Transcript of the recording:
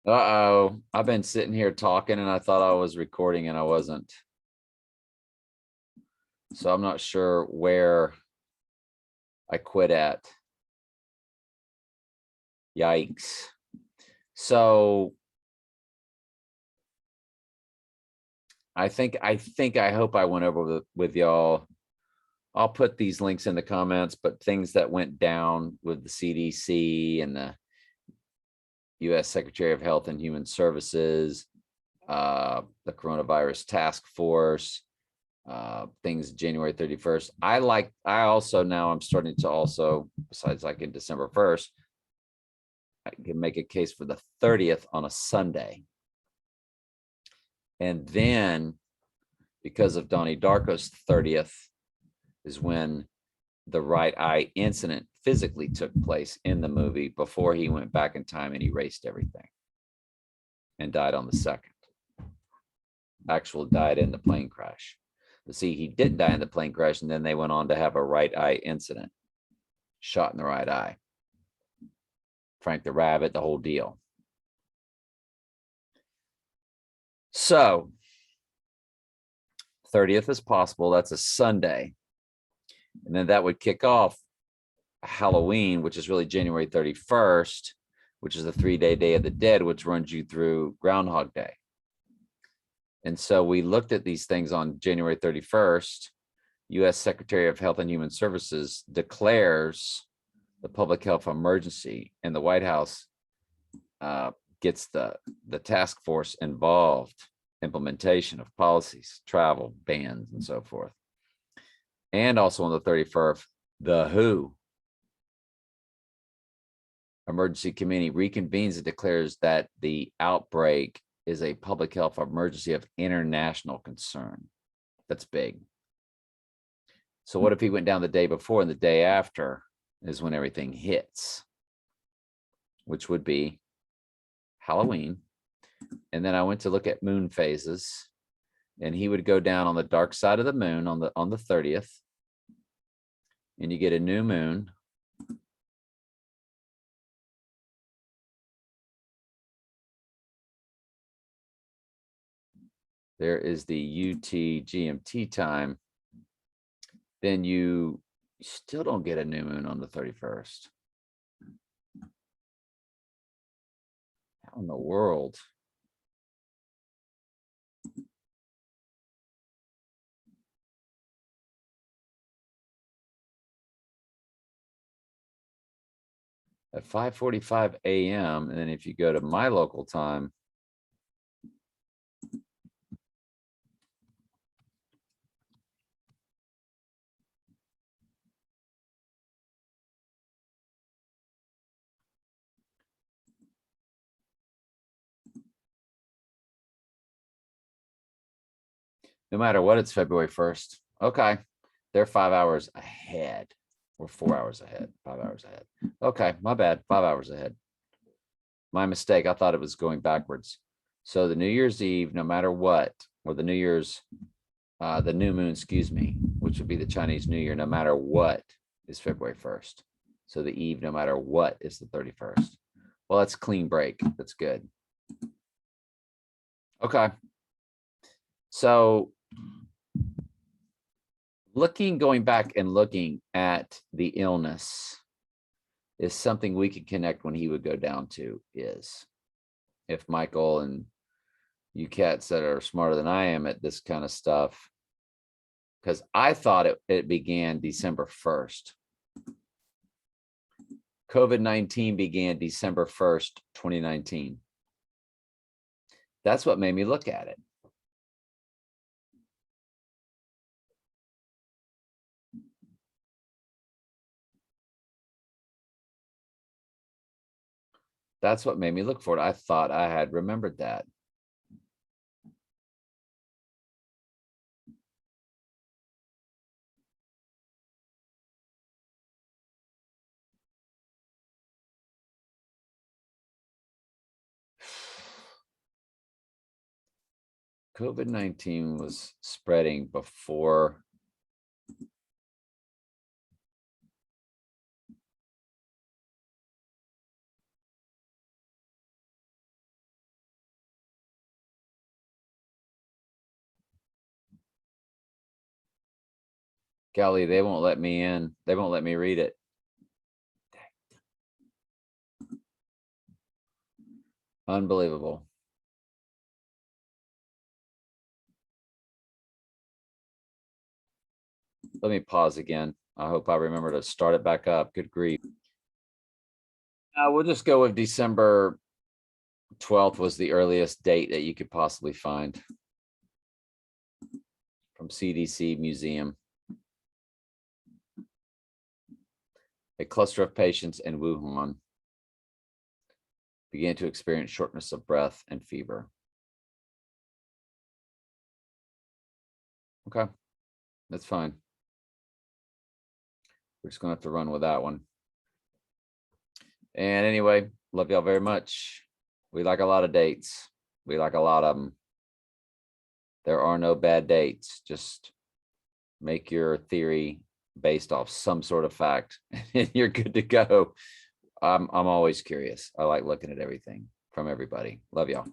Uh-oh. I've been sitting here talking and I thought I was recording and I wasn't. So I'm not sure where I quit at. Yikes. So I hope I went over with y'all. I'll put these links in the comments, but things that went down with the CDC and the U.S. Secretary of Health and Human Services, the coronavirus task force, things January 31st. I also now I'm starting to also, besides like in December 1st, I can make a case for the 30th on a Sunday. And then because of Donnie Darko's 30th is when the right eye incident physically took place in the movie before he went back in time and erased everything and died on the 2nd. Actual died in the plane crash. But see, he didn't die in the plane crash, and then they went on to have a right eye incident, shot in the right eye. Frank the Rabbit, the whole deal. So 30th is possible. That's a Sunday. And then that would kick off Halloween, which is really January 31st, which is the 3-day Day of the Dead, which runs you through Groundhog Day. And so we looked at these things on January 31st. U.S. Secretary of Health and Human Services declares the public health emergency, and the White House gets the task force involved, implementation of policies, travel bans, and so forth. And also on the 31st, the WHO emergency committee reconvenes and declares that the outbreak is a public health emergency of international concern. That's big. So what if he went down the day before, and the day after is when everything hits, which would be Halloween. And then I went to look at moon phases, and he would go down on the dark side of the moon on the 30th, and you get a new moon. There is the UT GMT time. Then you still don't get a new moon on the 31st. How in the world? At 5:45 a.m. And then if you go to my local time, no matter what, it's February 1st. Okay. They're 5 hours ahead, or 4 hours ahead, 5 hours ahead. Okay, my bad, 5 hours ahead. My mistake. I thought it was going backwards. So the New Year's Eve, no matter what, or the New Year's, the new moon, excuse me, which would be the Chinese New Year, no matter what, is February 1st. So the eve, no matter what, is the 31st. Well, that's clean break. That's good. Okay. So going back and looking at the illness is something we could connect when he would go down to, is if Michael and you cats that are smarter than I am at this kind of stuff, because I thought it began December 1st. COVID-19 began December 1st, 2019. That's what made me look at it. That's what made me look for it. I thought I had remembered that. COVID-19 was spreading before Golly, they won't let me in. They won't let me read it. Unbelievable. Let me pause again. I hope I remember to start it back up. Good grief. We'll just go with December 12th was the earliest date that you could possibly find from CDC Museum. A cluster of patients in Wuhan began to experience shortness of breath and fever. Okay, that's fine. We're just gonna have to run with that one. And anyway, love y'all very much. We like a lot of dates. We like a lot of them. There are no bad dates. Just make your theory based off some sort of fact and you're good to go. I'm always curious. I like looking at everything from everybody. Love y'all.